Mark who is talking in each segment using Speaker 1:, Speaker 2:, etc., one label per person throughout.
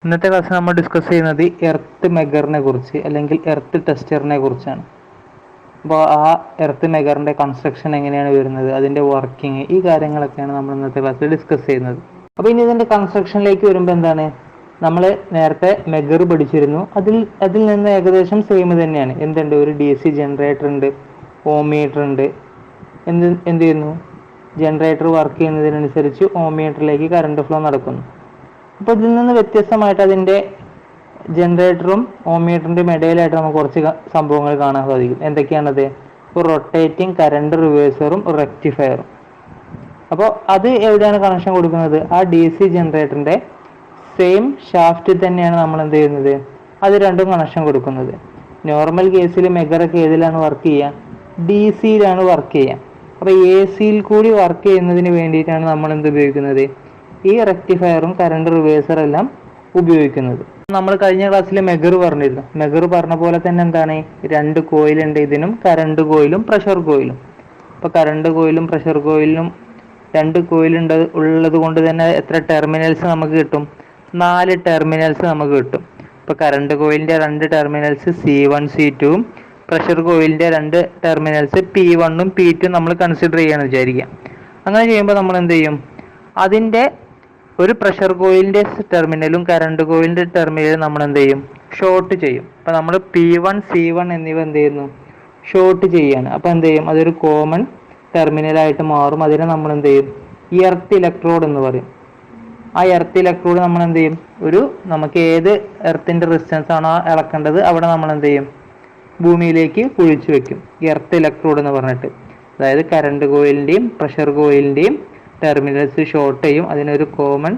Speaker 1: ഇന്നത്തെ ക്ലാസ്സിൽ നമ്മൾ ഡിസ്കസ് ചെയ്യുന്നത് എർത്ത് മെഗറിനെ കുറിച്ച് അല്ലെങ്കിൽ എർത്ത് ടെസ്റ്ററിനെ കുറിച്ചാണ്. അപ്പോൾ ആ എർത്ത് മെഗറിൻ്റെ കൺസ്ട്രക്ഷൻ എങ്ങനെയാണ് വരുന്നത്, അതിൻ്റെ വർക്കിംഗ്, ഈ കാര്യങ്ങളൊക്കെയാണ് നമ്മൾ ഇന്നത്തെ ക്ലാസ്സിൽ ഡിസ്കസ് ചെയ്യുന്നത്. അപ്പോൾ ഇനി ഇതിൻ്റെ കൺസ്ട്രക്ഷനിലേക്ക് വരുമ്പോൾ എന്താണ്, നമ്മൾ നേരത്തെ മെഗർ പഠിച്ചിരുന്നു. അതിൽ നിന്ന് ഏകദേശം സെയിം തന്നെയാണ്. എന്തുണ്ട്, ഒരു DC ജനറേറ്റർ ഉണ്ട്, ഓംമീറ്റർ ഉണ്ട്. എന്ത് ചെയ്യുന്നു, ജനറേറ്റർ വർക്ക് ചെയ്യുന്നതിനനുസരിച്ച് ഓംമീറ്ററിലേക്ക് കറണ്ട് ഫ്ലോ നടക്കുന്നു. അപ്പോൾ ഇതിൽ നിന്ന് വ്യത്യസ്തമായിട്ട് അതിൻ്റെ ജനറേറ്ററും ഓംമീറ്ററിൻ്റെയും ഇടയിലായിട്ട് നമുക്ക് കുറച്ച് സംഭവങ്ങൾ കാണാൻ സാധിക്കും. എന്തൊക്കെയാണത്? ഒരു റൊട്ടേറ്റിംഗ് കറണ്ട് റിവേഴ്സറും റെക്ടിഫയറും. അപ്പോൾ അത് എവിടെയാണ് കണക്ഷൻ കൊടുക്കുന്നത്? ആ DC ജനറേറ്ററിൻ്റെ സെയിം ഷാഫ്റ്റിൽ തന്നെയാണ് നമ്മൾ എന്ത് ചെയ്യുന്നത്, അത് രണ്ടും കണക്ഷൻ കൊടുക്കുന്നത്. നോർമൽ കേസിൽ മെഗറൊക്കെ ഏതിലാണ് വർക്ക് ചെയ്യുക? DC-യിലാണ് വർക്ക് ചെയ്യുക. അപ്പോൾ AC-യിൽ കൂടി വർക്ക് ചെയ്യുന്നതിന് വേണ്ടിയിട്ടാണ് നമ്മൾ എന്ത് ഉപയോഗിക്കുന്നത്? ഈ റെക്ടിഫയറും കറണ്ട് റിവേഴ്സറും എല്ലാം ഉപയോഗിക്കുന്നത്. നമ്മൾ കഴിഞ്ഞ ക്ലാസ്സിൽ മെഗർ പറഞ്ഞിരുന്നു. മെഗർ പറഞ്ഞ പോലെ തന്നെ എന്താണ്, രണ്ട് കോയിലുണ്ട്. ഇതിനും കറണ്ട് കോയിലും പ്രഷർ കോയിലും. അപ്പോൾ കറണ്ട് കോയിലും പ്രഷർ കോയിലും രണ്ട് കോയിലുണ്ട് ഉള്ളത് കൊണ്ട് തന്നെ എത്ര ടെർമിനൽസ് നമുക്ക് കിട്ടും? 4 ടെർമിനൽസ് നമുക്ക് കിട്ടും. ഇപ്പോൾ കറണ്ട് കോയിലിൻ്റെ 2 ടെർമിനൽസ് C1 C2ഉം പ്രഷർ കോയിലിൻ്റെ 2 ടെർമിനൽസ് P1ഉം P2 നമ്മൾ കൺസിഡർ ചെയ്യാന്ന് വിചാരിക്കാം. അങ്ങനെ ചെയ്യുമ്പോൾ നമ്മൾ എന്ത് ചെയ്യും, അതിൻ്റെ ഒരു പ്രഷർ കോയിലിൻ്റെ ടെർമിനലും കറണ്ട് കോയിലിൻ്റെ ടെർമിനലും നമ്മൾ എന്ത് ചെയ്യും, ഷോർട്ട് ചെയ്യും. അപ്പോൾ നമ്മൾ P1 C1 എന്നിവ എന്ത് ചെയ്യുന്നു, ഷോർട്ട് ചെയ്യാണ്. അപ്പോൾ എന്ത് ചെയ്യും, അതൊരു കോമൺ ടെർമിനലായിട്ട് മാറും. അതിനെ നമ്മൾ എന്ത് ചെയ്യും, എർത്ത് ഇലക്ട്രോഡ് എന്ന് പറയും. ആ എർത്ത് ഇലക്ട്രോഡ് നമ്മൾ എന്ത് ചെയ്യും, നമുക്ക് ഏത് എർത്തിൻ്റെ റെസിസ്റ്റൻസ് ആണോ അളക്കേണ്ടത് അവിടെ നമ്മൾ എന്ത് ചെയ്യും, ഭൂമിയിലേക്ക് കുഴിച്ചു വെക്കും. എർത്ത് ഇലക്ട്രോഡ് എന്ന് പറഞ്ഞിട്ട്. അതായത് കറണ്ട് കോയിലിൻ്റെയും പ്രഷർ കോയിലിൻ്റെയും ടെർമിനൽസ് ഷോർട്ട് ചെയ്യും. അതിനൊരു കോമൺ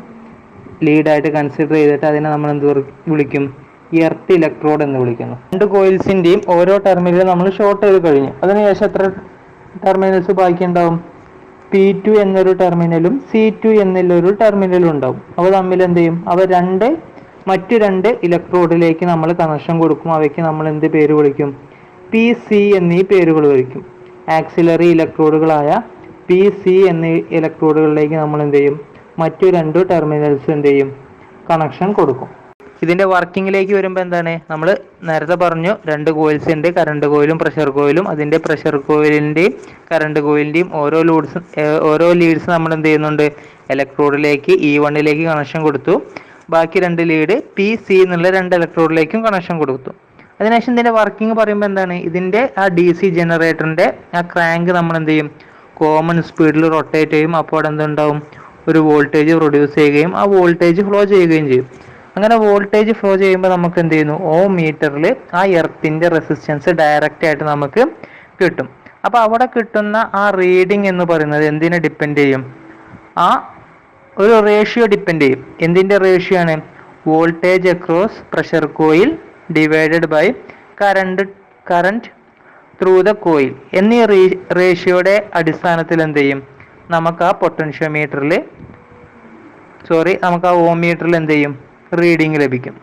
Speaker 1: ലീഡായിട്ട് കൺസിഡർ ചെയ്തിട്ട് അതിനെ നമ്മൾ എന്ത് വിളിക്കും, എർത്ത് ഇലക്ട്രോഡ് എന്ന് വിളിക്കുന്നു. 2 കോയിൽസിൻ്റെയും ഓരോ ടെർമിനലും നമ്മൾ ഷോർട്ട് ചെയ്ത് കഴിഞ്ഞു. അതിനുശേഷം എത്ര ടെർമിനൽസ് ബാക്കിയുണ്ടാവും? P2 എന്നൊരു ടെർമിനലും C2 എന്നുള്ളൊരു ടെർമിനലും ഉണ്ടാവും. അവ തമ്മിൽ എന്ത് ചെയ്യും, മറ്റു 2 ഇലക്ട്രോഡിലേക്ക് നമ്മൾ കണക്ഷൻ കൊടുക്കും. അവയ്ക്ക് നമ്മൾ എന്ത് പേര് വിളിക്കും? PC എന്നീ പേരുകൾ വിളിക്കും. ആക്സിലറി ഇലക്ട്രോഡുകളായ PC എന്നീ ഇലക്ട്രോഡുകളിലേക്ക് നമ്മൾ എന്ത് ചെയ്യും, മറ്റു 2 ടെർമിനൽസ് എന്ത് ചെയ്യും, കണക്ഷൻ കൊടുക്കും. ഇതിൻ്റെ വർക്കിങ്ങിലേക്ക് വരുമ്പോൾ എന്താണ്, നമ്മൾ നേരത്തെ പറഞ്ഞു 2 കോയിൽസ് ഉണ്ട്, കറണ്ട് കോയിലും പ്രഷർ കോയിലും. അതിൻ്റെ പ്രഷർ കോയിലിൻ്റെയും കറണ്ട് കോയിലിൻ്റെയും ഓരോ ലീഡ്സ് നമ്മൾ എന്ത് ചെയ്യുന്നുണ്ട്, ഇലക്ട്രോഡിലേക്ക് E1ലേക്ക് കണക്ഷൻ കൊടുത്തു. ബാക്കി 2 ലീഡ് PC എന്നുള്ള 2 ഇലക്ട്രോഡിലേക്കും കണക്ഷൻ കൊടുത്തു. അതിനുശേഷം ഇതിൻ്റെ വർക്കിംഗ് പറയുമ്പോൾ എന്താണ്, ഇതിൻ്റെ ആ DC ജനറേറ്ററിൻ്റെ ആ ക്രാങ്ക് നമ്മൾ എന്ത് ചെയ്യും, കോമൺ സ്പീഡിൽ റൊട്ടേറ്റ് ചെയ്യും. അപ്പോൾ എന്തുണ്ടാവും, ഒരു വോൾട്ടേജ് പ്രൊഡ്യൂസ് ചെയ്യുകയും ആ വോൾട്ടേജ് ഫ്ലോ ചെയ്യുകയും ചെയ്യും. അങ്ങനെ വോൾട്ടേജ് ഫ്ലോ ചെയ്യുമ്പോൾ നമുക്ക് എന്ത് ചെയ്യുന്നു, മീറ്ററിൽ ആ എർത്തിൻ്റെ റെസിസ്റ്റൻസ് ഡയറക്റ്റ് ആയിട്ട് നമുക്ക് കിട്ടും. അപ്പോൾ അവിടെ കിട്ടുന്ന ആ റീഡിങ് എന്ന് പറയുന്നത് എന്തിനെ ഡിപ്പെൻഡ് ചെയ്യും? ആ ഒരു റേഷ്യോ ഡിപ്പെൻഡ് ചെയ്യും. എന്തിൻ്റെ റേഷ്യോ ആണ്? Voltage across pressure coil divided by current through the coil എന്നീ റേഷ്യോയുടെ അടിസ്ഥാനത്തിൽ എന്ത് ചെയ്യും, നമുക്ക് ആ നമുക്ക് ആ ഓംമീറ്ററിൽ എന്ത് ചെയ്യും, റീഡിങ് ലഭിക്കും.